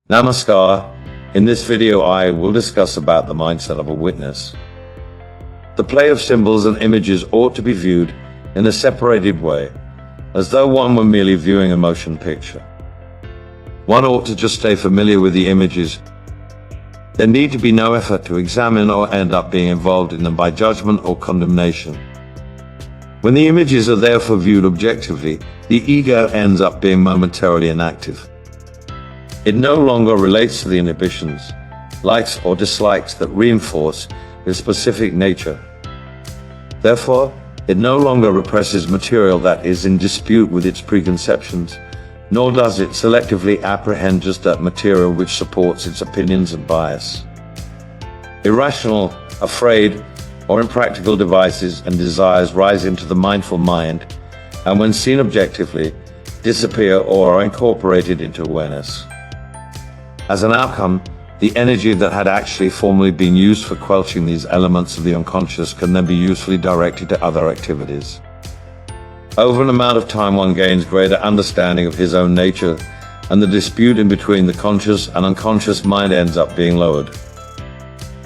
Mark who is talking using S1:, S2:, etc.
S1: Namaskar. In this video I will discuss about the mindset of a witness. The play of symbols and images ought to be viewed in a separated way, as though one were merely viewing a motion picture. One ought to just stay familiar with the images. There need to be no effort to examine or end up being involved in them by judgment or condemnation. When the images are therefore viewed objectively, the ego ends up being momentarily inactive. It no longer relates to the inhibitions, likes or dislikes that reinforce its specific nature. Therefore, it no longer represses material that is in dispute with its preconceptions, nor does it selectively apprehend just that material which supports its opinions and bias. Irrational, afraid, or impractical devices and desires rise into the mindful mind, and when seen objectively, disappear or are incorporated into awareness. As an outcome, the energy that had actually formerly been used for quelching these elements of the unconscious can then be usefully directed to other activities. Over an amount of time one gains greater understanding of his own nature, and the dispute in between the conscious and unconscious mind ends up being lowered.